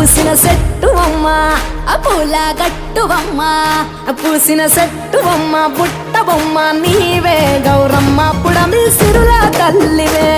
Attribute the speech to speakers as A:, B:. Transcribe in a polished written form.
A: పూసిన చెట్టువమ్మ పూల గట్టువమ్మ పూసిన చెట్టువమ్మ బుట్ట బొమ్మ నీవే గౌరమ్మ పుడమి సిరుల తల్లివే